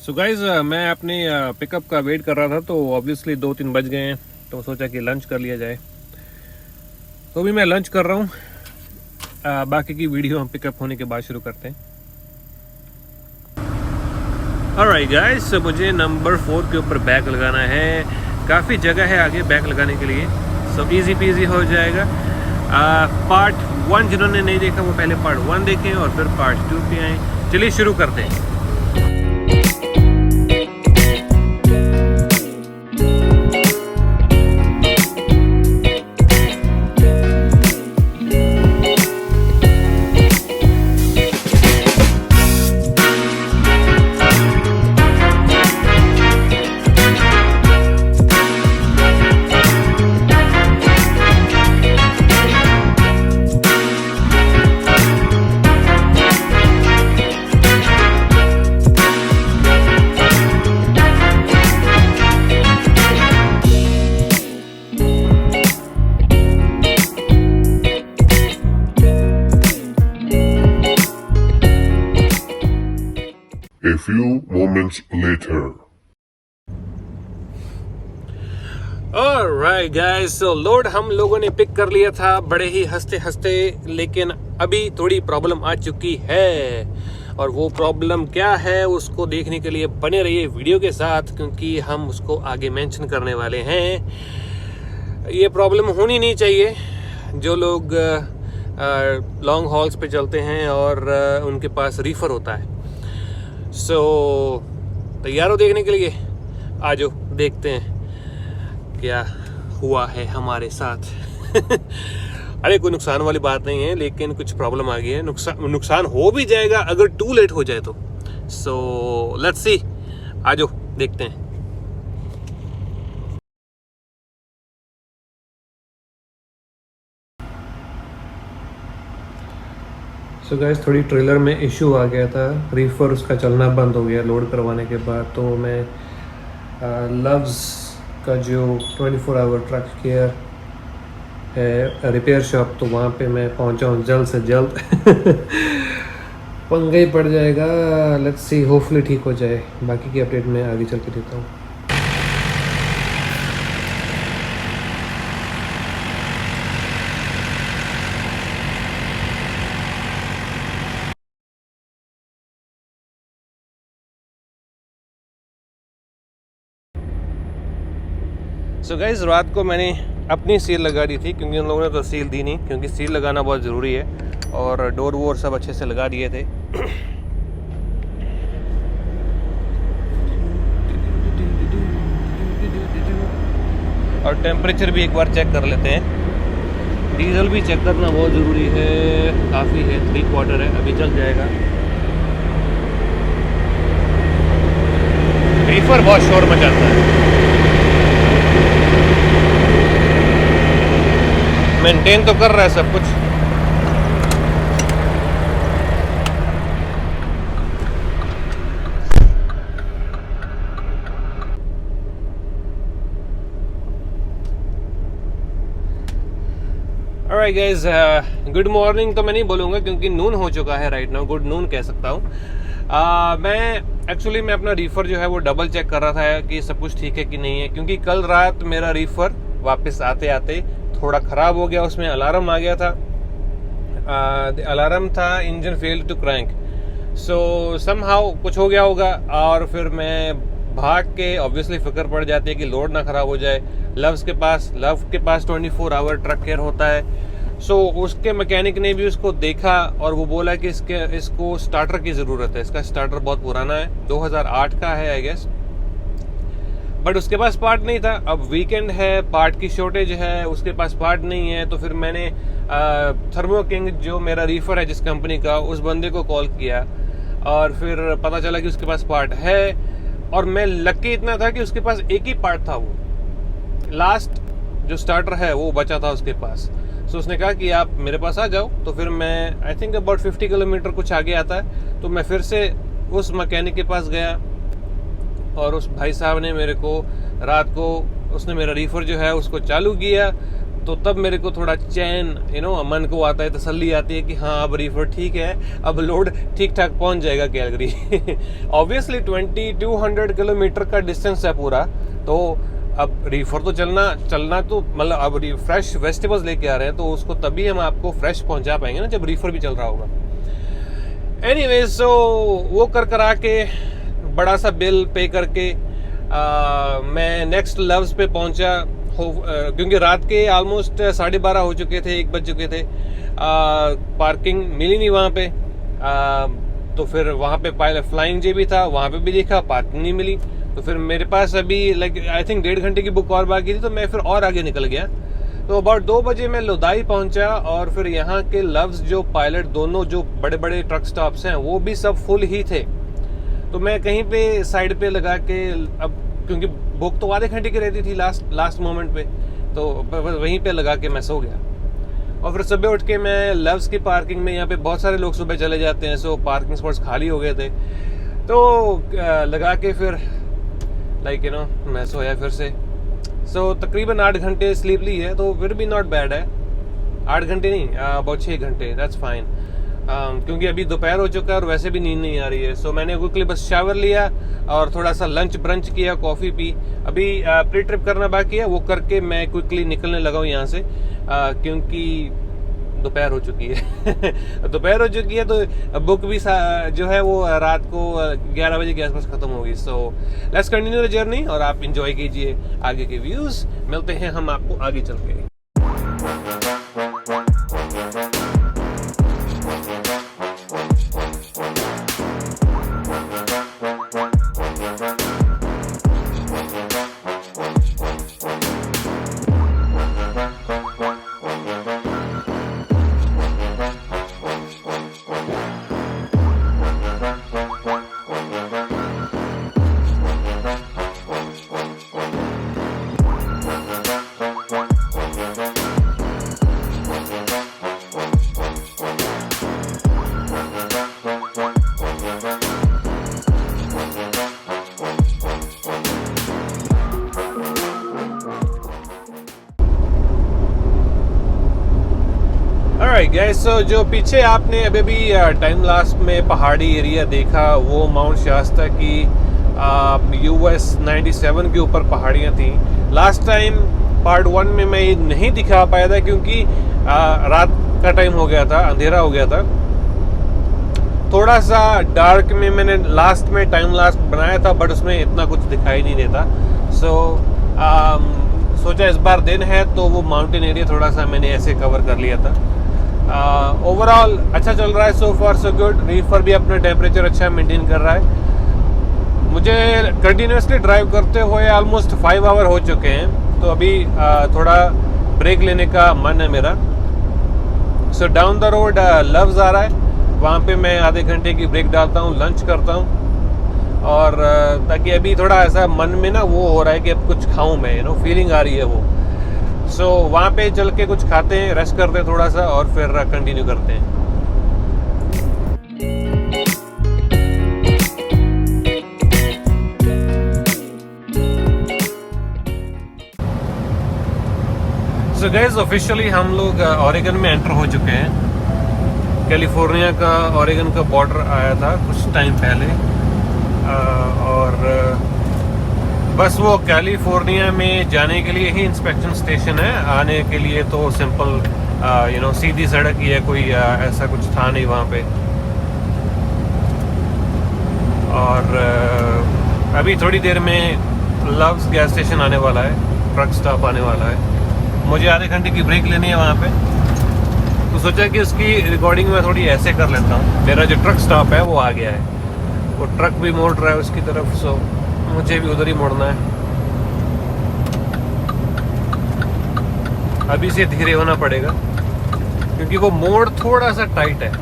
So guys मैं अपनी pickup का वेट कर रहा था तो ऑब्वियसली 2-3 बज गए हैं तो सोचा कि लंच कर लिया जाए। तो अभी मैं लंच कर रहा हूँ। बाकी की वीडियो हम पिकअप होने के बाद शुरू करते हैं। ऑलराइट गाइस, मुझे नंबर 4 के ऊपर बैग लगाना है। काफ़ी जगह है आगे बैग लगाने के लिए, सो इजी पीजी हो जाएगा। पार्ट 1 जिन्होंने नहीं देखा वो पहले पार्ट 1 देखें और फिर पार्ट 2 पे आएँ। चलिए शुरू करते हैं। A few moments later. Alright guys, so load हम लोगों ने पिक कर लिया था बड़े ही हंसते हंसते, लेकिन अभी थोड़ी प्रॉब्लम आ चुकी है। और वो प्रॉब्लम क्या है उसको देखने के लिए बने रहिए वीडियो के साथ, क्योंकि हम उसको आगे मेंशन करने वाले हैं। ये प्रॉब्लम होनी नहीं चाहिए। जो लोग लॉन्ग हॉल्स पे चलते हैं और उनके पास रीफर होता है। सो तैयार हो देखने के लिए? आजो देखते हैं क्या हुआ है हमारे साथ। अरे कोई नुकसान वाली बात नहीं है, लेकिन कुछ प्रॉब्लम आ गई है। नुकसान हो भी जाएगा अगर टू लेट हो जाए तो। सो लेट्स सी, आजो देखते हैं। सो गाइस, थोड़ी ट्रेलर में इशू आ गया था। रीफर उसका चलना बंद हो गया लोड करवाने के बाद। तो मैं लव्स का जो 24 आवर ट्रक केयर है रिपेयर शॉप, तो वहाँ पे मैं पहुँचा हूँ जल्द से जल्द। पंगा ही पड़ जाएगा। लेट्स सी, होपफुली ठीक हो जाए। बाकी की अपडेट मैं आगे चल के देता हूँ। सो गाइस, रात को मैंने अपनी सील लगा दी थी, क्योंकि उन लोगों ने तो सील दी नहीं, क्योंकि सील लगाना बहुत ज़रूरी है। और डोर वोर सब अच्छे से लगा दिए थे। और टेम्परेचर भी एक बार चेक कर लेते हैं। डीजल भी चेक करना बहुत ज़रूरी है। काफ़ी है, 3/4 है, अभी चल जाएगा। रीफर बहुत शोर मचाता है। मेंटेन तो कर रहा है सब कुछ। ऑलराइट गाइस, गुड मॉर्निंग तो मैं नहीं बोलूँगा, क्योंकि नून हो चुका है राइट नाउ। गुड नून कह सकता हूँ। मैं अपना रीफर जो है वो डबल चेक कर रहा था कि सब कुछ ठीक है कि नहीं है, क्योंकि कल रात मेरा रीफर वापस आते आते थोड़ा ख़राब हो गया। उसमें अलार्म आ गया था। अलार्म था engine failed to crank. So somehow कुछ हो गया होगा। और फिर मैं भाग के, ऑब्वियसली फिक्र पड़ जाती है कि लोड ना ख़राब हो जाए। लव के पास 24 आवर ट्रक केयर होता है। सो उसके मैकेनिक ने भी उसको देखा और वो बोला कि इसको स्टार्टर की ज़रूरत है। इसका स्टार्टर बहुत पुराना है, 2008 का है आई गेस। बट उसके पास पार्ट नहीं था। अब वीकेंड है, पार्ट की शॉर्टेज है, उसके पास पार्ट नहीं है। तो फिर मैंने थर्मो किंग, जो मेरा रीफर है जिस कंपनी का, उस बंदे को कॉल किया और फिर पता चला कि उसके पास पार्ट है। और मैं लकी इतना था कि उसके पास एक ही पार्ट था, वो लास्ट जो स्टार्टर है वो बचा था उसके पास। सो उसने कहा कि आप मेरे पास आ जाओ। तो फिर मैं आई थिंक अबाउट 50 किलोमीटर कुछ आगे आता है, तो मैं फिर से उस मैकेनिक के पास गया। और उस भाई साहब ने मेरे को रात को, उसने मेरा रीफर जो है उसको चालू किया। तो तब मेरे को थोड़ा चैन मन को आता है, तसल्ली आती है कि हाँ अब रीफर ठीक है, अब लोड ठीक ठाक पहुंच जाएगा कैलगरी। ऑब्वियसली 2200 किलोमीटर का डिस्टेंस है पूरा, तो अब रीफर तो चलना तो मतलब अब फ्रेश वेजिटेबल्स लेके आ रहे हैं, तो उसको तभी हम आपको फ्रेश पहुंचा पाएंगे ना जब रीफर भी चल रहा होगा। एनीवेज, सो वो कर आके बड़ा सा बिल पे करके मैं नेक्स्ट लव्स पे पहुंचा, क्योंकि रात के ऑलमोस्ट 12:30 हो चुके थे, 1 बज चुके थे। पार्किंग मिली नहीं वहाँ पे, तो फिर वहाँ पे फ्लाइंग जे भी था, वहाँ पे भी देखा, पार्किंग नहीं मिली। तो फिर मेरे पास अभी आई थिंक 1.5 घंटे की बुक और बाकी थी, तो मैं फिर और आगे निकल गया। तो अबाउट 2 बजे मैं लोदाई पहुंचा, और फिर यहाँ के लव्स जो पायलट दोनों जो बड़े बड़े ट्रक स्टॉप्स हैं वो भी सब फुल ही थे। तो मैं कहीं पे साइड पे लगा के, अब क्योंकि बुक तो आधे घंटे की रहती थी लास्ट मोमेंट पे, तो वहीं पे लगा के मैं सो गया। और फिर सुबह उठ के मैं लव्स की पार्किंग में, यहाँ पे बहुत सारे लोग सुबह चले जाते हैं, सो पार्किंग स्पॉट्स खाली हो गए थे, तो लगा के फिर मैं सोया फिर से। सो तकरीबन 8 घंटे स्लीप ली है, तो फिर भी नॉट बैड है। 8 घंटे नहीं, अबाउट 6 घंटे, दैट्स फाइन। क्योंकि अभी दोपहर हो चुका है और वैसे भी नींद नहीं आ रही है। सो मैंने क्विकली बस शावर लिया और थोड़ा सा लंच ब्रंच किया, कॉफ़ी पी। अभी प्री ट्रिप करना बाकी है, वो करके मैं क्विकली निकलने लगा हूँ यहाँ से, क्योंकि दोपहर हो चुकी है। दोपहर हो चुकी है, तो बुक भी जो है वो रात को 11 बजे के आसपास ख़त्म होगी। So let's continue the journey, और आप इंजॉय कीजिए आगे के व्यूज़। मिलते हैं हम आपको आगे चल के। गैस, जो पीछे आपने अभी भी टाइम लास्ट में पहाड़ी एरिया देखा, वो माउंट शास्ता की US 97 के ऊपर पहाड़ियाँ थी। लास्ट टाइम पार्ट 1 में मैं ये नहीं दिखा पाया था, क्योंकि रात का टाइम हो गया था, अंधेरा हो गया था। थोड़ा सा डार्क में मैंने लास्ट में टाइम लास्ट बनाया था, बट उसमें इतना कुछ दिखाई नहीं देता। सोचा इस बार दिन है, तो वो माउंटेन एरिया थोड़ा सा मैंने ऐसे कवर कर लिया था। ओवरऑल अच्छा चल रहा है, सो फार सो गुड। रीफर भी अपना टेम्परेचर अच्छा मेंटेन कर रहा है। मुझे कंटिन्यूसली ड्राइव करते हुए ऑलमोस्ट 5 आवर हो चुके हैं, तो अभी थोड़ा ब्रेक लेने का मन है मेरा। So down the road Love's आ रहा है, वहाँ पे मैं आधे घंटे की ब्रेक डालता हूँ, लंच करता हूँ, और ताकि अभी थोड़ा ऐसा मन में ना वो हो रहा है कि अब कुछ खाऊं मैं, फीलिंग आ रही है वो। सो वहाँ पे चल के कुछ खाते हैं, रेस्ट करते हैं थोड़ा सा, और फिर कंटिन्यू करते हैं। सो गाइस, ऑफिशियली हम लोग ऑरेगन में एंटर हो चुके हैं। कैलिफोर्निया का ऑरेगन का बॉर्डर आया था कुछ टाइम पहले, और बस वो कैलिफोर्निया में जाने के लिए ही इंस्पेक्शन स्टेशन है, आने के लिए तो सिंपल सीधी सड़क ही है, कोई ऐसा कुछ था नहीं वहाँ पे। और अभी थोड़ी देर में लव्स गैस स्टेशन आने वाला है, ट्रक स्टॉप आने वाला है। मुझे आधे घंटे की ब्रेक लेनी है वहाँ पे, तो सोचा कि उसकी रिकॉर्डिंग में थोड़ी ऐसे कर लेता हूँ। मेरा जो ट्रक स्टॉप है वो आ गया है, वो ट्रक भी मोड़ रहा है उसकी तरफ, सो मुझे भी उधर ही मुड़ना है। अभी से धीरे होना पड़ेगा, क्योंकि वो मोड़ थोड़ा सा टाइट है,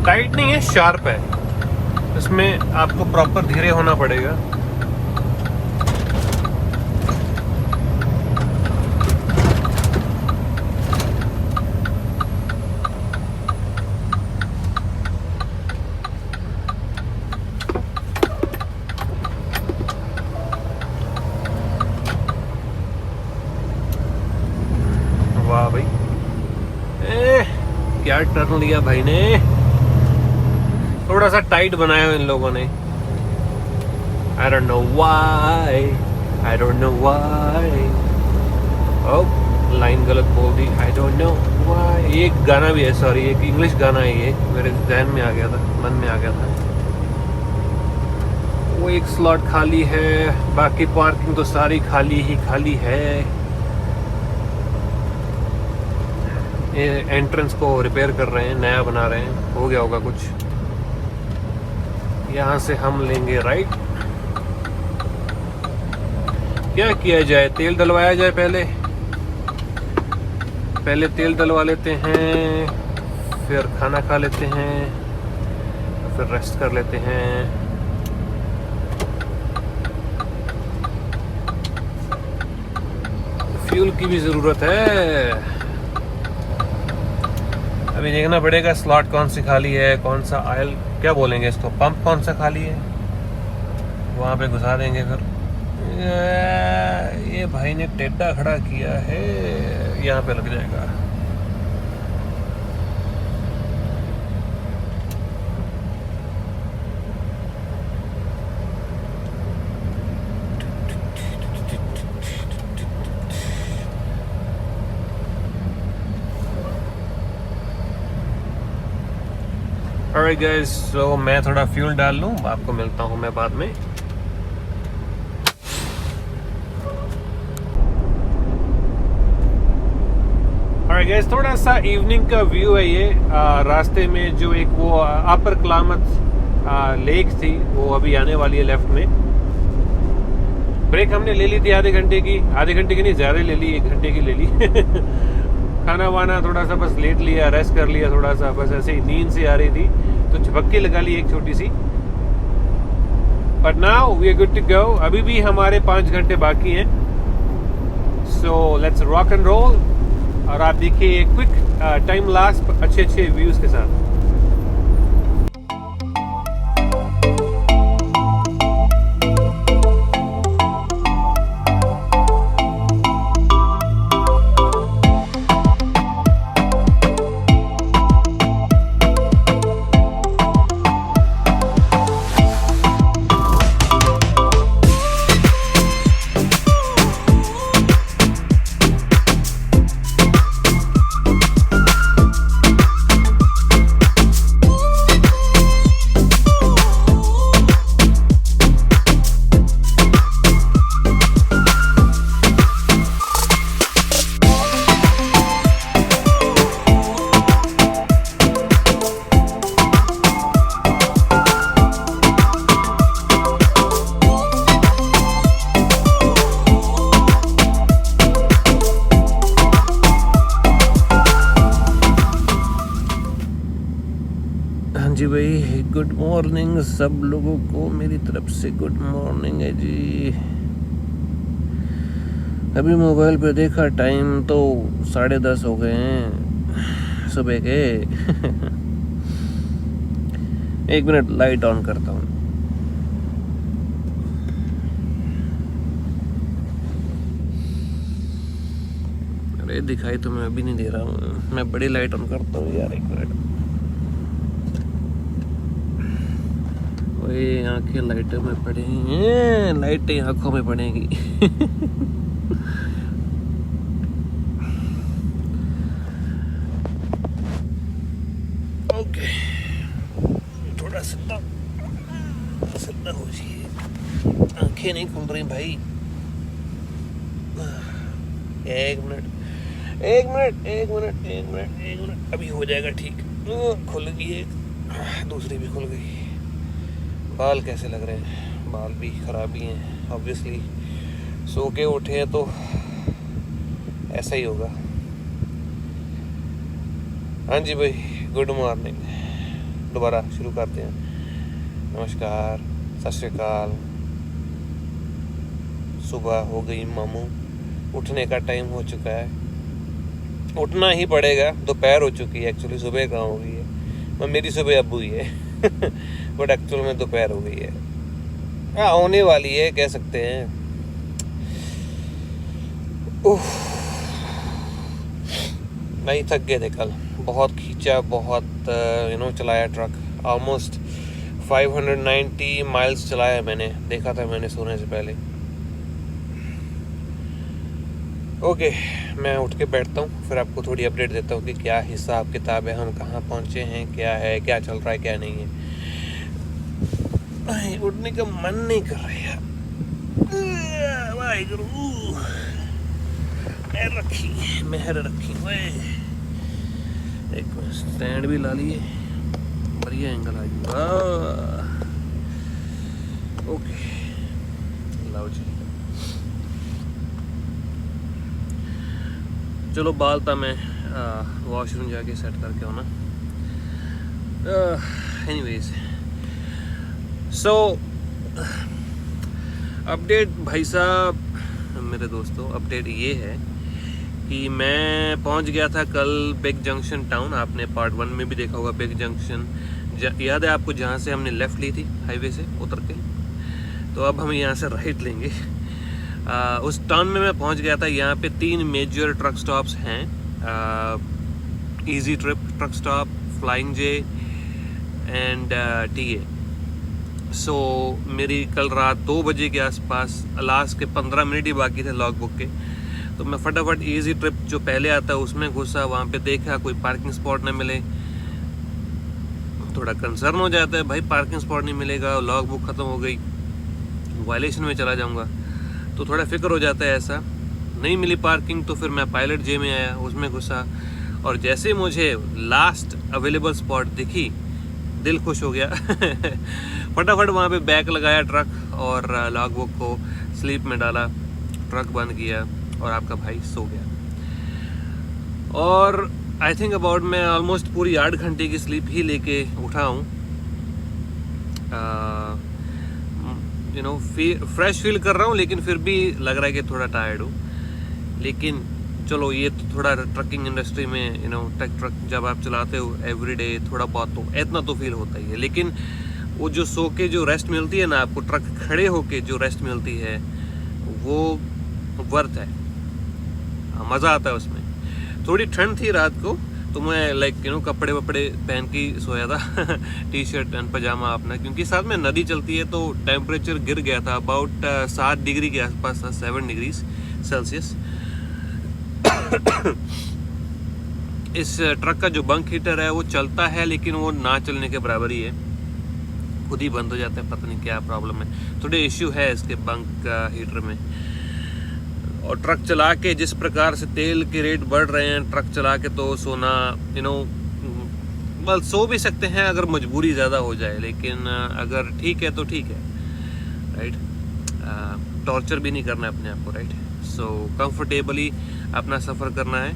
टाइट नहीं है, शार्प है, इसमें आपको प्रॉपर धीरे होना पड़ेगा। वाह भाई, क्या टर्न लिया भाई ने, थोड़ा सा टाइट बनाया इन लोगों ने। I don't know why, I don't know why। oh line गलत बोल दी, I don't know why। एक गाना भी है, सॉरी, एक इंग्लिश गाना है ये, मेरे ध्यान में आ गया था, मन में आ गया था। वो एक स्लॉट खाली है, बाकी पार्किंग तो सारी खाली ही खाली है। ये एंट्रेंस को रिपेयर कर रहे हैं, नया बना रहे हैं, हो गया होगा कुछ। यहाँ से हम लेंगे राइट। क्या किया जाए, तेल डलवाया जाए, पहले तेल डलवा लेते हैं, फिर खाना खा लेते हैं, फिर रेस्ट कर लेते हैं। फ्यूल की भी ज़रूरत है। अभी देखना पड़ेगा स्लॉट कौन सी खाली है, कौन सा ऑयल, क्या बोलेंगे इसको, पंप कौन सा खाली है, वहाँ पे घुसा देंगे। फिर ये भाई ने टेढ़ा खड़ा किया है, यहाँ पे लग जाएगा। Alright guys, so मैं थोड़ा फ्यूल डाल लूँ, आपको मिलता हूँ मैं बाद में। Alright guys, थोड़ा सा इवनिंग का व्यू है ये। रास्ते में जो एक वो अपर क्लामत लेक थी, वो अभी आने वाली है लेफ्ट में। ब्रेक हमने ले ली थी आधे घंटे की नहीं, ज़्यादा ले ली, 1 घंटे की ले ली। खाना वाना थोड़ा सा बस लेट लिया, रेस्ट कर लिया थोड़ा सा, बस ऐसे ही नींद सी आ रही थी तो झपक्की लगा ली एक छोटी सी। But now we are good to go. अभी भी हमारे 5 घंटे बाकी हैं, so let's rock and roll. और आप देखिए क्विक टाइम लास्ट अच्छे व्यूज के साथ। जी भाई, गुड मॉर्निंग सब लोगों को मेरी तरफ से, गुड मॉर्निंग है जी। अभी मोबाइल पे देखा टाइम तो 10:30 हो गए हैं सुबह के। 1 मिनट लाइट ऑन करता हूँ। अरे दिखाई तो मैं अभी नहीं दे रहा हूँ, मैं बड़ी लाइट ऑन करता हूँ यार, 1 मिनट। ओए आंखें लाइटों में पड़ेंगी, लाइटें आंखों में पड़ेंगी। ओके, थोड़ा सीधा हो जाइए, आंखें नहीं खुल रही भाई। 1 मिनट, अभी हो जाएगा ठीक। खुल गई एक, दूसरी भी खुल गई। बाल कैसे लग रहे हैं, बाल भी खराब ही हैं ऑब्वियसली, सो के उठे हैं तो ऐसा ही होगा। हाँ जी भाई, गुड मॉर्निंग, दोबारा शुरू करते हैं। नमस्कार, सत श्री अकाल। सुबह हो गई मामू, उठने का टाइम हो चुका है, उठना ही पड़ेगा। दोपहर हो चुकी है, एक्चुअली सुबह कहाँ हो गई है, मेरी सुबह अब हुई है। बट एक्चुअल में दोपहर हो गई है। हाँ, होने वाली है कह सकते हैं। नहीं, थक गए थे कल, बहुत खींचा, बहुत चलाया ट्रक। ऑलमोस्ट 590 माइल्स चलाया मैंने, देखा था मैंने सोने से पहले। ओके, मैं उठ के बैठता हूँ, फिर आपको थोड़ी अपडेट देता हूँ कि क्या हिसाब किताब है, हम कहाँ पहुँचे हैं, क्या है, क्या चल रहा है, क्या नहीं है। उठने का मन नहीं कर रहा यार। मेहर रखी एक स्टैंड भी ला लिए, बढ़िया एंगल आ गया। ओके, लाओ जी, चलो बाल था मैं वॉशरूम जाके सेट करके होना। एनीवेज, सो अपडेट भाई साहब, मेरे दोस्तों, अपडेट ये है कि मैं पहुंच गया था कल बिग जंक्शन टाउन। आपने पार्ट 1 में भी देखा होगा बिग जंक्शन, याद है आपको, जहाँ से हमने लेफ़्ट ली थी हाईवे से उतर के। तो अब हम यहाँ से राइट लेंगे। उस टाउन में मैं पहुँच गया था। यहाँ पे 3 मेजर ट्रक स्टॉप्स हैं, easy trip truck stop, flying J and TA. So मेरी कल रात 2 बजे के आसपास, लास्ट के 15 मिनट ही बाकी थे लॉग बुक के, तो मैं फटाफट इजी ट्रिप जो पहले आता है उसमें घुसा। वहाँ पे देखा कोई पार्किंग स्पॉट ना मिले, थोड़ा कंसर्न हो जाता है भाई, पार्किंग स्पॉट नहीं मिलेगा, लॉग बुक ख़त्म हो गई, वायलेशन में चला जाऊँगा, तो थोड़ा फिक्र हो जाता है। ऐसा नहीं मिली पार्किंग, तो फिर मैं पायलट जे में आया, उसमें घुसा, और जैसे मुझे लास्ट अवेलेबल स्पॉट दिखी, दिल खुश हो गया। फटाफट वहाँ पे बैक लगाया ट्रक और लॉग बुक को स्लीप में डाला, ट्रक बंद किया और आपका भाई सो गया। और आई थिंक अबाउट मैं ऑलमोस्ट पूरी 8 घंटे की स्लीप ही लेके उठा हूँ। फ्रेश फील कर रहा हूँ, लेकिन फिर भी लग रहा है कि थोड़ा टायर्ड हूँ। लेकिन चलो, ये तो थोड़ा ट्रकिंग इंडस्ट्री में ट्रक जब आप चलाते हो एवरीडे, थोड़ा बहुत तो इतना तो फील होता ही है। लेकिन वो जो सो के जो रेस्ट मिलती है ना आपको, ट्रक खड़े होके जो रेस्ट मिलती है, वो वर्थ है, मज़ा आता है उसमें। थोड़ी ठंड थी रात को, तो मैं कपड़े वपड़े पहन के सोया था। टी शर्ट एंड पजामा अपना, क्योंकि साथ में नदी चलती है, तो टेम्परेचर गिर गया था, अबाउट 7 डिग्री के आसपास था, 7 डिग्री सेल्सियस। इस ट्रक का जो बंक हीटर है वो चलता है, लेकिन वो ना चलने के बराबर ही है, खुद ही बंद हो जाता है, पता नहीं क्या प्रॉब्लम है, थोड़े इश्यू है इसके बंक हीटर में। और ट्रक चला के जिस प्रकार से तेल के रेट बढ़ रहे हैं, ट्रक चला के तो सोना बल सो भी सकते हैं अगर मजबूरी ज़्यादा हो जाए, लेकिन अगर ठीक है तो ठीक है, राइट। टॉर्चर भी नहीं करना है अपने आप को, राइट। सो कंफर्टेबली अपना सफ़र करना है।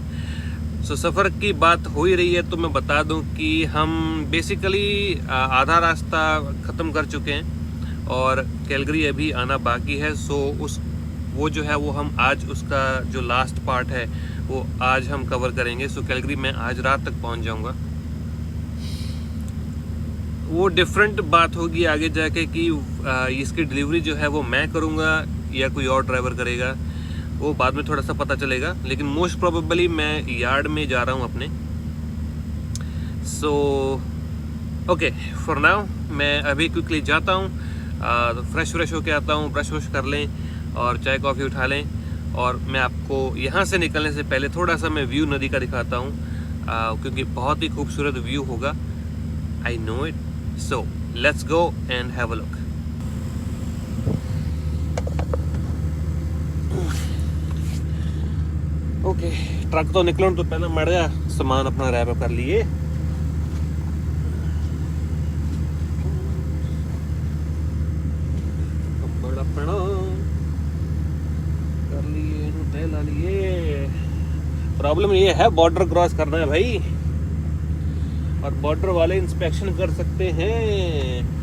सो सफ़र की बात हो ही रही है, तो मैं बता दूं कि हम बेसिकली आधा रास्ता ख़त्म कर चुके हैं और कैलगरी अभी आना बाकी है। सो वो जो है वो हम आज, उसका जो लास्ट पार्ट है वो आज हम कवर करेंगे। सो कैलगरी मैं आज रात तक पहुंच जाऊंगा। वो डिफरेंट बात होगी आगे जाके कि इसकी डिलीवरी जो है वो मैं करूंगा या कोई और ड्राइवर करेगा, वो बाद में थोड़ा सा पता चलेगा, लेकिन मोस्ट प्रोबेबली मैं यार्ड में जा रहा हूँ अपने। सो ओके, फॉर नाउ मैं अभी क्विकली जाता हूँ, फ्रेश होके आता हूँ, ब्रश वश कर लें और चाय कॉफ़ी उठा लें, और मैं आपको यहाँ से निकलने से पहले थोड़ा सा मैं व्यू नदी का दिखाता हूँ, क्योंकि बहुत ही खूबसूरत व्यू होगा, I know it. So let's go and have a look. Okay, truck तो निकलन तो पहले मर गया, सामान अपना रैप कर लिए। कर लिए, ला लिए। प्रॉब्लम ये है, बॉर्डर क्रॉस करना है भाई, और बॉर्डर वाले इंस्पेक्शन कर सकते हैं,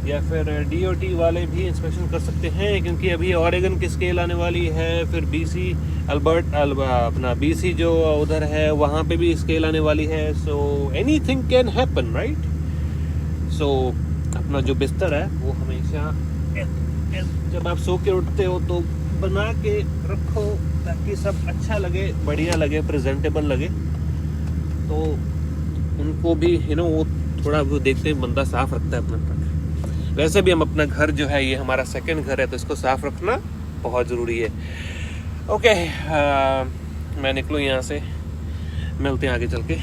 या फिर डीओटी वाले भी इंस्पेक्शन कर सकते हैं, क्योंकि अभी ऑरेगन की स्केल आने वाली है, फिर बीसी अपना बीसी जो उधर है वहाँ पे भी स्केल आने वाली है। So anything can happen, right. So अपना जो बिस्तर है वो हमेशा, जब आप सो के उठते हो तो बना के रखो ताकि सब अच्छा लगे, बढ़िया लगे, प्रेजेंटेबल लगे, तो उनको भी वो थोड़ा वो देखते हैं बंदा साफ रखता है अपना ट्रक। वैसे भी हम अपना घर जो है, ये हमारा सेकंड घर है, तो इसको साफ रखना बहुत ज़रूरी है। ओके, मैं निकलूँ यहाँ से, मिलते हैं आगे चल के,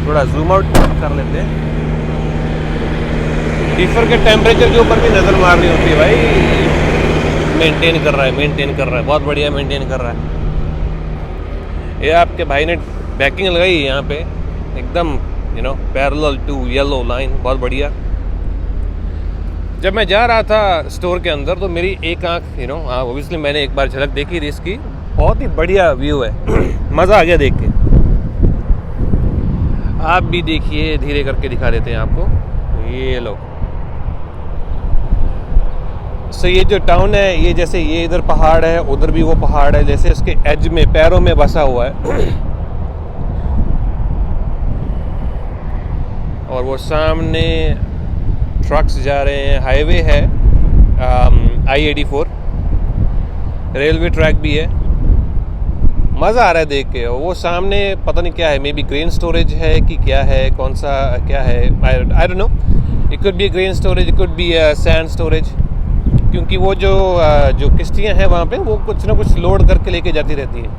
थोड़ा जूम आउट कर लेते हैं। डीफर के टेम्परेचर के ऊपर भी नज़र मारनी होती है भाई। मेंटेन कर रहा है, बहुत बढ़िया मेंटेन कर रहा है। ये आपके भाई ने बैकिंग लगाई है यहाँ पे, एकदम पैरेलल टू येलो लाइन, बहुत बढ़िया। जब मैं जा रहा था स्टोर के अंदर तो मेरी एक आंख ऑब्वियसली मैंने एक बार झलक देखी थी इसकी, बहुत ही बढ़िया व्यू है। मज़ा आ गया देख के। आप भी देखिए, धीरे करके दिखा देते हैं आपको, ये लो। सो ये जो टाउन है, ये जैसे ये इधर पहाड़ है, उधर भी वो पहाड़ है, जैसे इसके एज में पैरों में बसा हुआ है। और वो सामने ट्रक्स जा रहे हैं, हाईवे है, I-84, रेलवे ट्रैक भी है। मज़ा आ रहा है देख के। वो सामने पता नहीं क्या है, मे बी ग्रेन स्टोरेज है कि क्या है, कौन सा क्या है, I don't know. It could be grain storage, it could be sand storage, क्योंकि वो जो किश्तियाँ हैं वहाँ पे वो कुछ ना कुछ लोड करके लेके जाती रहती हैं।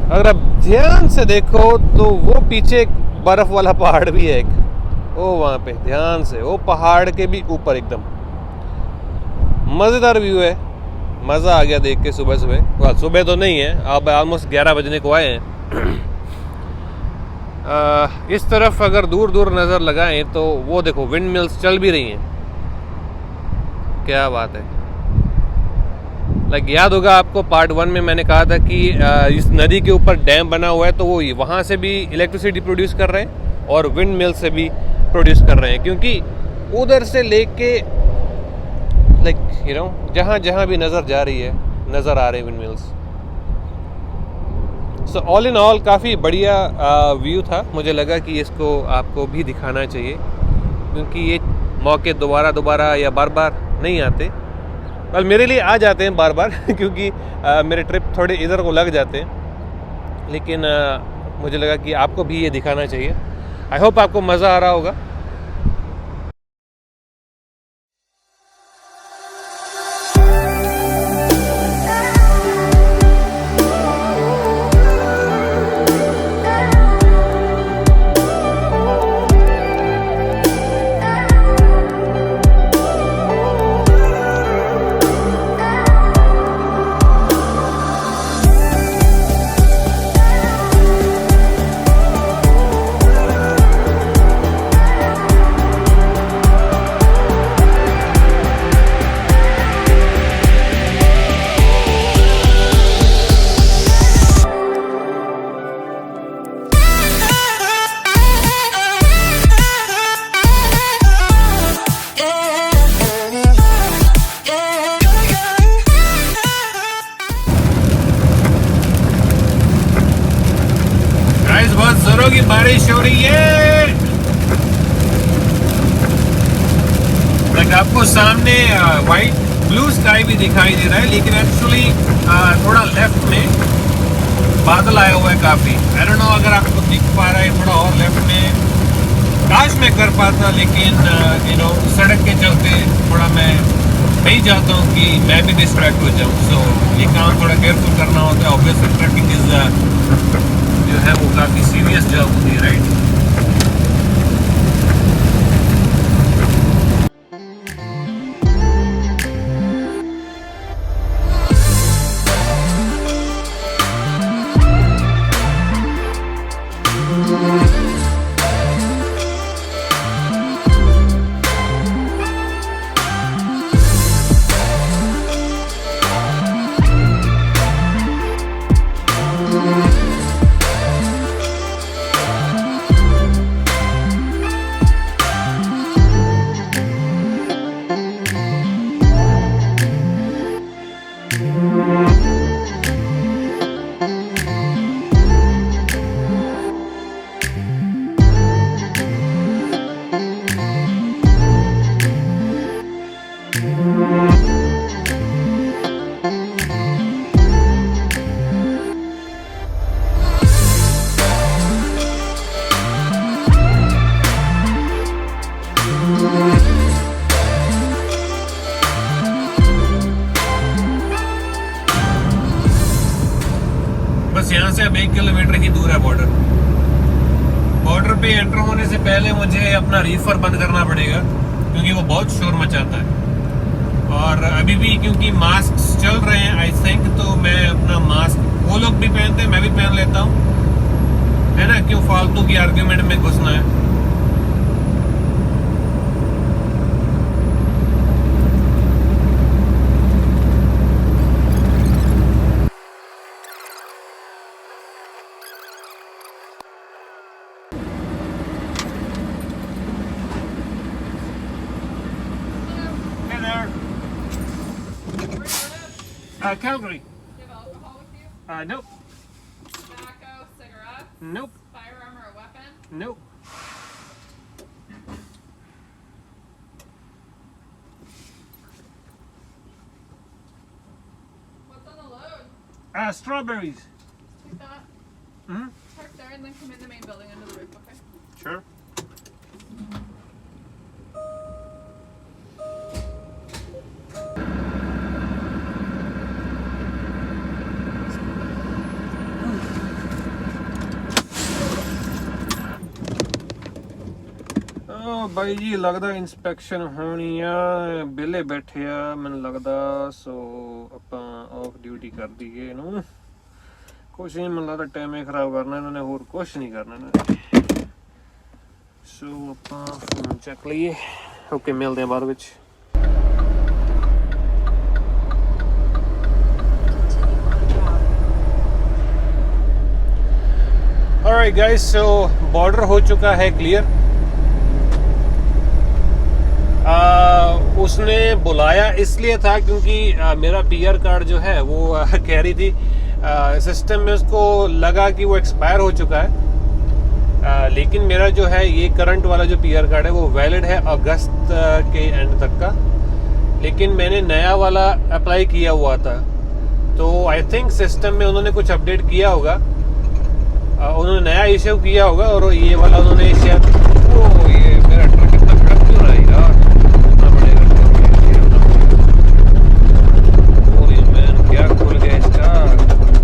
अगर आप ध्यान से देखो तो वो पीछे एक बर्फ़ वाला पहाड़ भी है एक, वो वहाँ पे ध्यान से, वो पहाड़ के भी ऊपर एकदम मज़ेदार व्यू है। मज़ा आ गया देख के सुबह सुबह तो नहीं है, अब ऑलमोस्ट 11 बजने को आए हैं। इस तरफ अगर दूर दूर नज़र लगाएं तो वो देखो विंड मिल्स चल भी रही हैं, क्या बात है। याद होगा आपको पार्ट 1 में मैंने कहा था कि इस नदी के ऊपर डैम बना हुआ है, तो वो वहाँ से भी इलेक्ट्रिसिटी प्रोड्यूस कर रहे हैं और विंड मिल से भी प्रोड्यूस कर रहे हैं, क्योंकि उधर से लेके जहाँ जहाँ भी नज़र जा रही है, नज़र आ रहे हैं wind mills. So all in all काफ़ी बढ़िया व्यू था। मुझे लगा कि इसको आपको भी दिखाना चाहिए, क्योंकि ये मौके दोबारा या बार बार नहीं आते। मेरे लिए आ जाते हैं बार बार क्योंकि मेरे ट्रिप थोड़े इधर को लग जाते हैं, लेकिन मुझे लगा कि आपको भी ये दिखाना चाहिए। आई होप आपको मज़ा आ रहा होगा। की बारिश हो रही है। आपको सामने वाइट ब्लू स्काई भी दिखाई दे रहा है, लेकिन एक्चुअली थोड़ा लेफ्ट में बादल आया हुआ है काफी। आई डोंट नो अगर आपको दिख पा रहा है, थोड़ा और लेफ्ट में काश मैं कर पाता, लेकिन सड़क के चलते थोड़ा मैं नहीं चाहता हूँ कि मैं भी डिस्ट्रैक्ट हो जाऊँ। सो ये काम थोड़ा केयरफुल करना होता है। ऑब्वियसली ट्रैकिंग इज जो है वो काफ़ी सीरियस जॉब होती है, राइट। बस यहाँ से अब 1 किलोमीटर की दूर है बॉर्डर। बॉर्डर पे एंटर होने से पहले मुझे अपना रीफर बंद करना पड़ेगा क्योंकि वो बहुत शोर मचाता है। और अभी भी क्योंकि मास्क चल रहे हैं आई थिंक, तो मैं अपना मास्क, वो लोग भी पहनते हैं मैं भी पहन लेता हूँ, है ना, क्यों फालतू की आर्ग्यूमेंट में घुसना है। Calgary. Do you have alcohol with you? Nope. Tobacco, cigarettes? Nope. Firearm or a weapon? Nope. What's on the load? Strawberries. Take that. Hmm? Park there and then come in the main building under the roof, okay? Sure. ਬਾਈ ਜੀ ਲੱਗਦਾ inspection ਹੋਣੀ ਆ, ਵਿਹਲੇ ਬੈਠੇ ਆ ਮੈਨੂੰ ਲੱਗਦਾ, ਸੋ ਆਪਾਂ ਆਫ ਡਿਊਟੀ ਕਰ ਦਈਏ ਇਹਨੂੰ। ਕੁਛ ਨਹੀਂ, ਮੈਨੂੰ ਲੱਗਦਾ ਟਾਈਮ ਹੀ ਖਰਾਬ ਕਰਨਾ ਇਹਨਾਂ ਨੇ, ਹੋਰ ਕੁਛ ਨਹੀਂ ਕਰਨਾ ਇਹਨਾਂ ਨੇ। ਸੋ ਆਪਾਂ ਫੋਨ ਚੱਕ ਲਈਏ। ਓਕੇ, ਮਿਲਦੇ ਆ ਬਾਅਦ ਵਿੱਚ। Alright guys, so border हो चुका है क्लियर। उसने बुलाया इसलिए था क्योंकि मेरा पीआर कार्ड जो है वो कह रही थी सिस्टम में उसको लगा कि वो एक्सपायर हो चुका है, लेकिन मेरा जो है ये करंट वाला जो पीआर कार्ड है वो वैलिड है अगस्त के एंड तक का, लेकिन मैंने नया वाला अप्लाई किया हुआ था, तो आई थिंक सिस्टम में उन्होंने कुछ अपडेट किया होगा, उन्होंने नया इश्यू किया होगा और ये वाला उन्होंने शायद, ओ ये मेरा ट्रक इतना खड़क क्यों रहा है यार, इतना बड़ेगा क्या खुल गया इसका,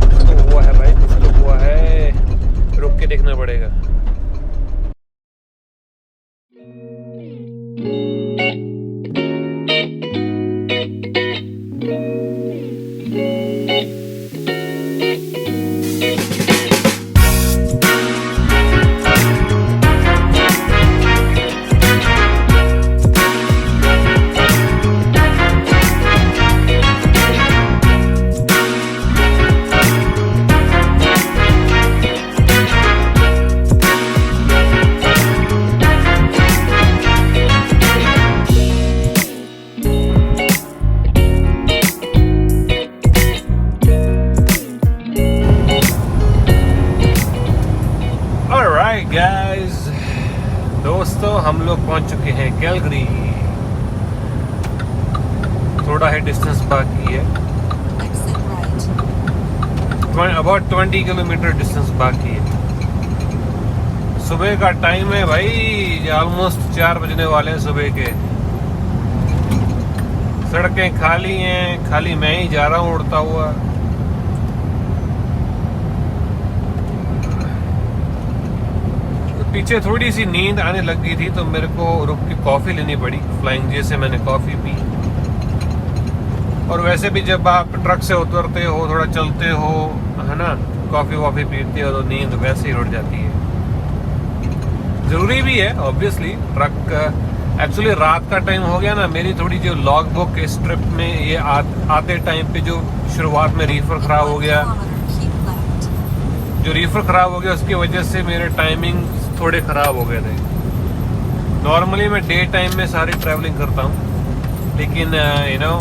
कुछ तो हुआ है भाई, कुछ तो हुआ है, रुक के देखना पड़ेगा। गाइस, दोस्तों हम लोग पहुंच चुके हैं कैलगरी। थोड़ा है डिस्टेंस बाकी है, अबाउट 20 किलोमीटर डिस्टेंस बाकी है। सुबह का टाइम है भाई, ऑलमोस्ट 4 बजने वाले हैं सुबह के। सड़कें खाली हैं, खाली मैं ही जा रहा हूँ उड़ता हुआ। पीछे थोड़ी सी नींद आने लग गई थी तो मेरे को रुक के कॉफ़ी लेनी पड़ी, फ्लाइंग जे से मैंने कॉफ़ी पी। और वैसे भी जब आप ट्रक से उतरते हो, थोड़ा चलते हो, है ना, कॉफ़ी वॉफ़ी पीते हो तो नींद वैसे ही उड़ जाती है। ज़रूरी भी है ऑब्वियसली, ट्रक एक्चुअली रात का टाइम हो गया ना, मेरी थोड़ी जो लॉग बुक इस ट्रिप में ये आते टाइम पे जो शुरुआत में रीफर ख़राब हो गया, जो रीफर ख़राब हो गया उसकी वजह से मेरे टाइमिंग थोड़े ख़राब हो गए थे। नॉर्मली मैं डे टाइम में सारी ट्रैवलिंग करता हूँ, लेकिन यू नो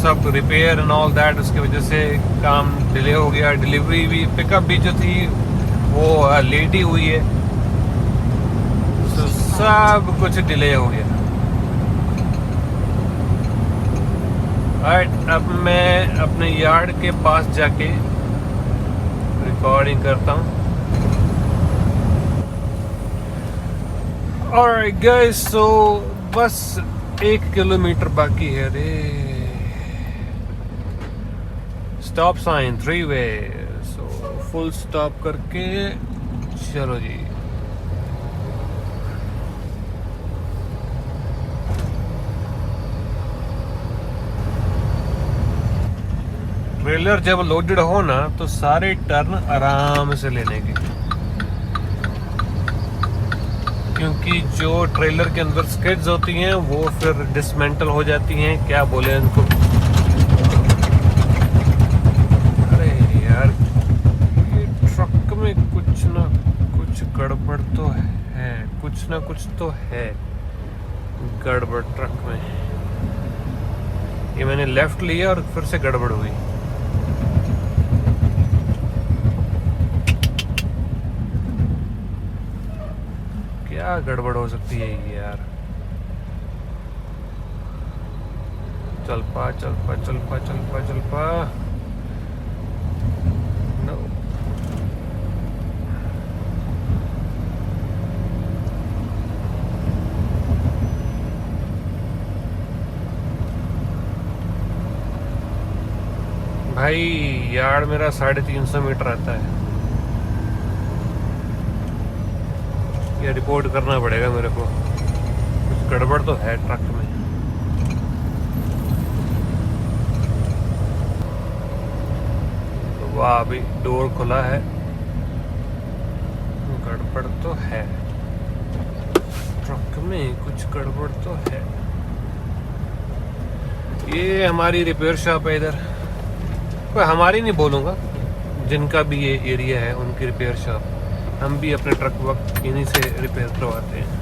सब रिपेयर एंड ऑल दैट, उसकी वजह से काम डिले हो गया। डिलीवरी भी, पिकअप भी जो थी वो लेट ही हुई है, तो सब कुछ डिले हो गया। राइट, अब मैं अपने यार्ड के पास जाके रिकॉर्डिंग करता हूँ। Alright guys, so बस 1 किलोमीटर बाकी है रे। स्टॉप साइन 3 वे, सो सो फुल स्टॉप करके चलो जी। ट्रेलर जब लोडेड हो ना तो सारे टर्न आराम से लेने के, क्योंकि जो ट्रेलर के अंदर स्किड्स होती हैं वो फिर डिसमेंटल हो जाती हैं, क्या बोले इनको। अरे यार ये ट्रक में कुछ ना कुछ गड़बड़ तो है, कुछ ना कुछ तो है गड़बड़ ट्रक में। ये मैंने लेफ्ट लिया और फिर से गड़बड़ हुई। क्या गड़बड़ हो सकती है ये यार। चल पा चल पा चल पा चल पा चल पा। नो भाई, यार्ड मेरा 350 मीटर आता है। ये रिपोर्ट करना पड़ेगा मेरे को, कुछ गड़बड़ तो है ट्रक में। तो वाह, अभी डोर खुला है, गड़बड़ तो है ट्रक में, कुछ गड़बड़ तो है। ये हमारी रिपेयर शॉप है इधर, पर हमारी नहीं बोलूँगा, जिनका भी ये एरिया है उनकी रिपेयर शॉप। हम भी अपने ट्रक वक्त इन्हीं से रिपेयर करवाते हैं।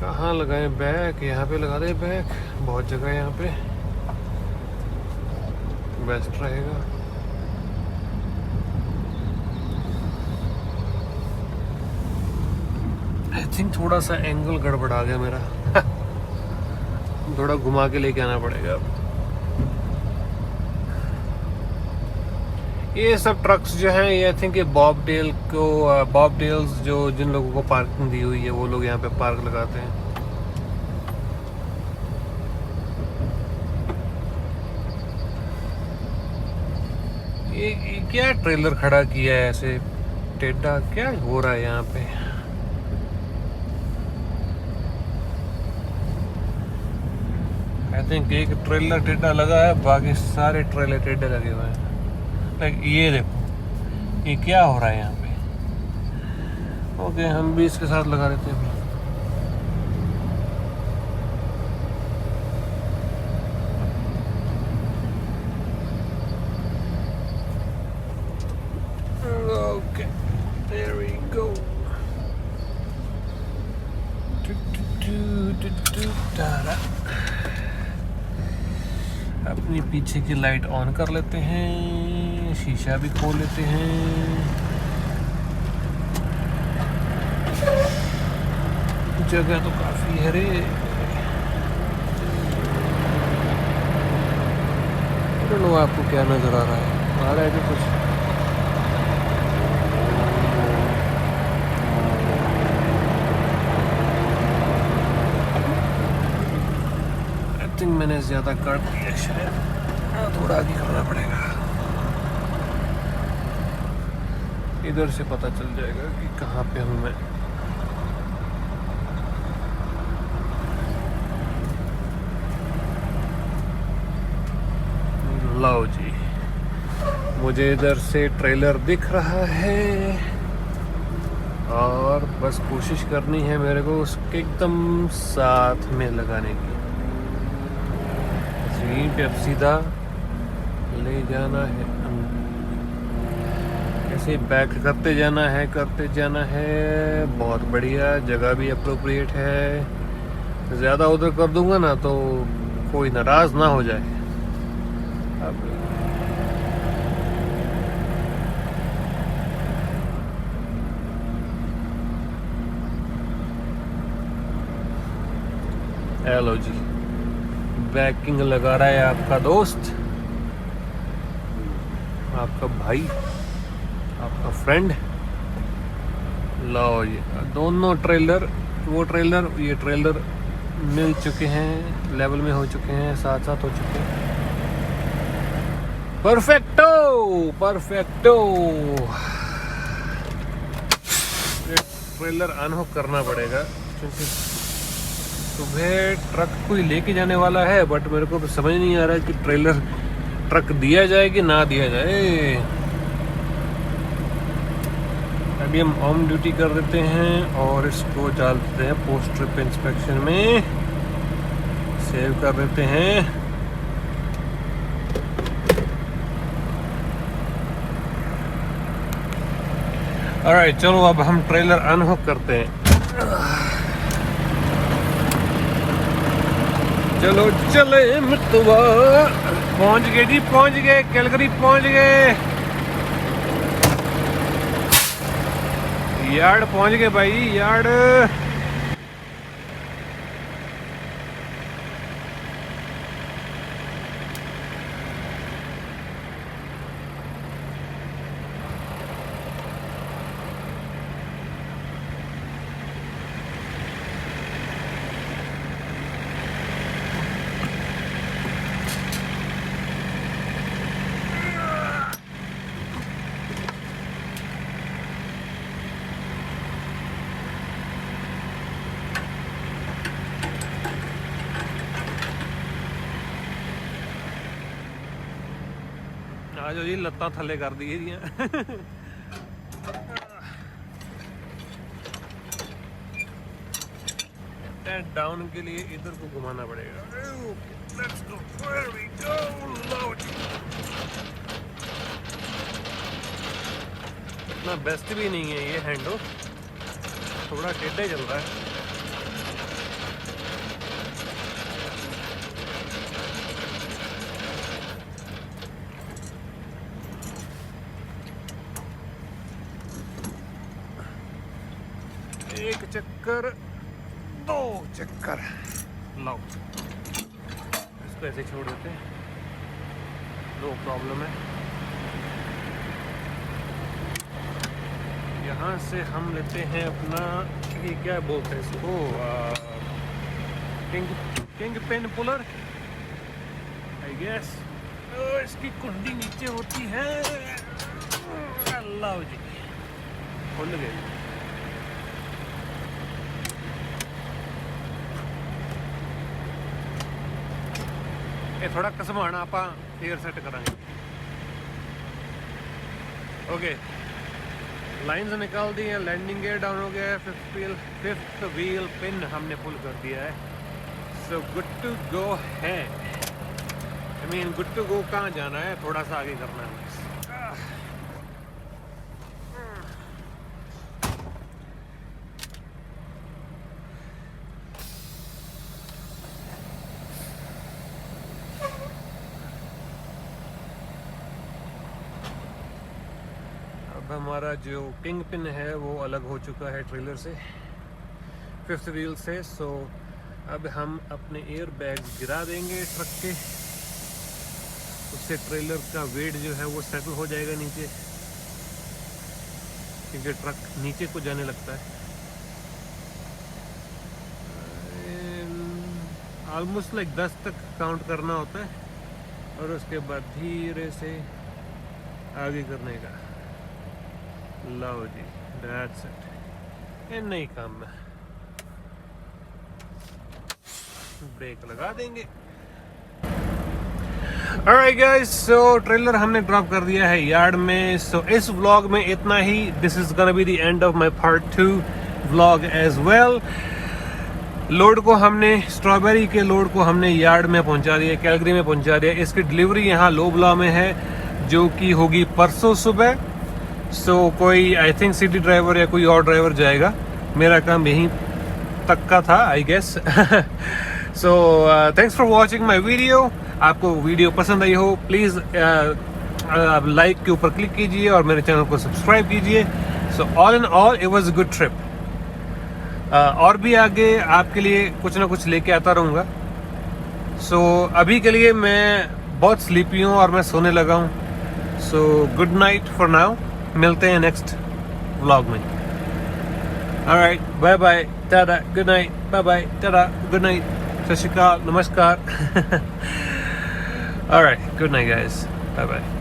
कहाँ लगाए बैक? यहाँ पे लगा दे बैक, बहुत जगह यहाँ पे बेस्ट रहेगा। आई थिंक थोड़ा सा एंगल गड़बड़ आ गया मेरा थोड़ा घुमा के लेके आना पड़ेगा अब। ये सब ट्रक्स जो हैं ये आई थिंक ये बॉबडेल्स जो जिन लोगों को पार्किंग दी हुई है वो लोग यहाँ पे पार्क लगाते हैं। ये क्या ट्रेलर खड़ा किया है ऐसे टेढ़ा, क्या हो रहा है यहाँ पे? आई थिंक एक ट्रेलर टेढ़ा लगा है, बाकी सारे ट्रेलर टेढ़े लगे हुए हैं। लाइक ये देखो ये क्या हो रहा है यहाँ पे। ओके, हम भी इसके साथ लगा देते हैं। Okay, there we go. अपनी पीछे की लाइट ऑन कर लेते हैं, शीशा भी खोल लेते हैं। जगह तो काफी है रे। नो, आपको क्या नजर आ रहा है? आ रहा है जो कुछ? आई थिंक मैंने ज्यादा काट दिया शायद, थोड़ा आगे करना पड़ेगा। इधर से पता चल जाएगा कि कहाँ पे हूँ मैं। लो जी, मुझे इधर से ट्रेलर दिख रहा है और बस कोशिश करनी है मेरे को उसके एकदम साथ में लगाने की। यहीं पे अब सीधा ले जाना है, ऐसे बैक करते जाना है। बहुत बढ़िया, जगह भी अप्रोप्रिएट है। ज़्यादा उधर कर दूंगा ना तो कोई नाराज़ ना हो जाए। अब हेलो जी, बैकिंग लगा रहा है आपका दोस्त, आपका भाई, आपका फ्रेंड। लो ये दोनों ट्रेलर, वो ट्रेलर ये ट्रेलर मिल चुके हैं, लेवल में हो चुके हैं, साथ साथ हो चुके हैं। Perfecto perfecto. ट्रेलर अनहोक करना पड़ेगा क्योंकि सुबह ट्रक कोई लेके जाने वाला है, बट मेरे को समझ नहीं आ रहा है कि ट्रेलर ट्रक दिया जाए कि ना दिया जाए। अभी हम ऑन ड्यूटी कर देते हैं और इसको डाल देते हैं पोस्ट ट्रिप इंस्पेक्शन में, सेव कर देते हैं। ऑलराइट, चलो अब हम ट्रेलर अनहुक करते हैं। चलो चले मितवा, पहुंच गए जी, पहुंच गए, कैलगरी पहुंच गए, यार्ड पहुंच गए भाई, यार्ड। आ जाओ जी, लत्ता थले कर दी डाउन के लिए इधर को घुमाना पड़ेगा। Let's go. There we go. इतना बेस्ट भी नहीं है ये हैंडो, थोड़ा टेढ़ा चल रहा है। एक चक्कर, दो चक्कर, लो इसको ऐसे छोड़ देते हैं, नो प्रॉब्लम है। यहाँ से हम लेते हैं अपना, ये क्या बोलते हैं इसको, king pin puller I guess. इसकी कुंडी नीचे होती है, अल्लाह जी खुल गई। ये थोड़ा कसमाना आप एयर सेट करांगे। ओके, लाइंस निकाल दी है, लैंडिंग गियर डाउन हो गया है, फिफ्थ व्हील पिन हमने पुल कर दिया है। सो गुड टू गो है, I mean good to go कहाँ जाना है, थोड़ा सा आगे करना है। हमारा जो किंग पिन है वो अलग हो चुका है ट्रेलर से, फिफ्थ व्हील से। सो अब हम अपने एयर बैग्स गिरा देंगे ट्रक के, उससे ट्रेलर का वेट जो है वो सेटल हो जाएगा नीचे, क्योंकि ट्रक नीचे को जाने लगता है। ऑलमोस्ट लाइक 10 तक काउंट करना होता है और उसके बाद धीरे से आगे करने का। लो जी, दैट्स इट, ये नहीं काम में ब्रेक लगा देंगे। Alright guys, so ट्रेलर हमने ड्रॉप कर दिया है यार्ड में। सो इस व्लॉग में इतना ही। This is gonna be the end of my part 2 vlog as well. Load को हमने, स्ट्रॉबेरी के लोड को हमने यार्ड में पहुंचा दिया, कैलगरी में पहुंचा दिया। इसकी डिलीवरी यहाँ लोबला में है, जो कि होगी परसों सुबह। सो कोई आई थिंक सिटी ड्राइवर या कोई और ड्राइवर जाएगा, मेरा काम यहीं तक का था I guess. So thanks for watching my video. आपको वीडियो पसंद आई हो प्लीज़ लाइक के ऊपर क्लिक कीजिए और मेरे चैनल को सब्सक्राइब कीजिए। So all in all it was a good trip. और भी आगे आपके लिए कुछ ना कुछ लेके आता रहूँगा। सो अभी के लिए मैं बहुत स्लीपी हूँ और मैं सोने लगा हूँ। So good night for now, मिलते हैं नेक्स्ट व्लॉग में। Alright, bye bye, tata, good night, bye bye, tata, good night, सत श्री अकाल, नमस्कार। Alright, good night guys, bye bye.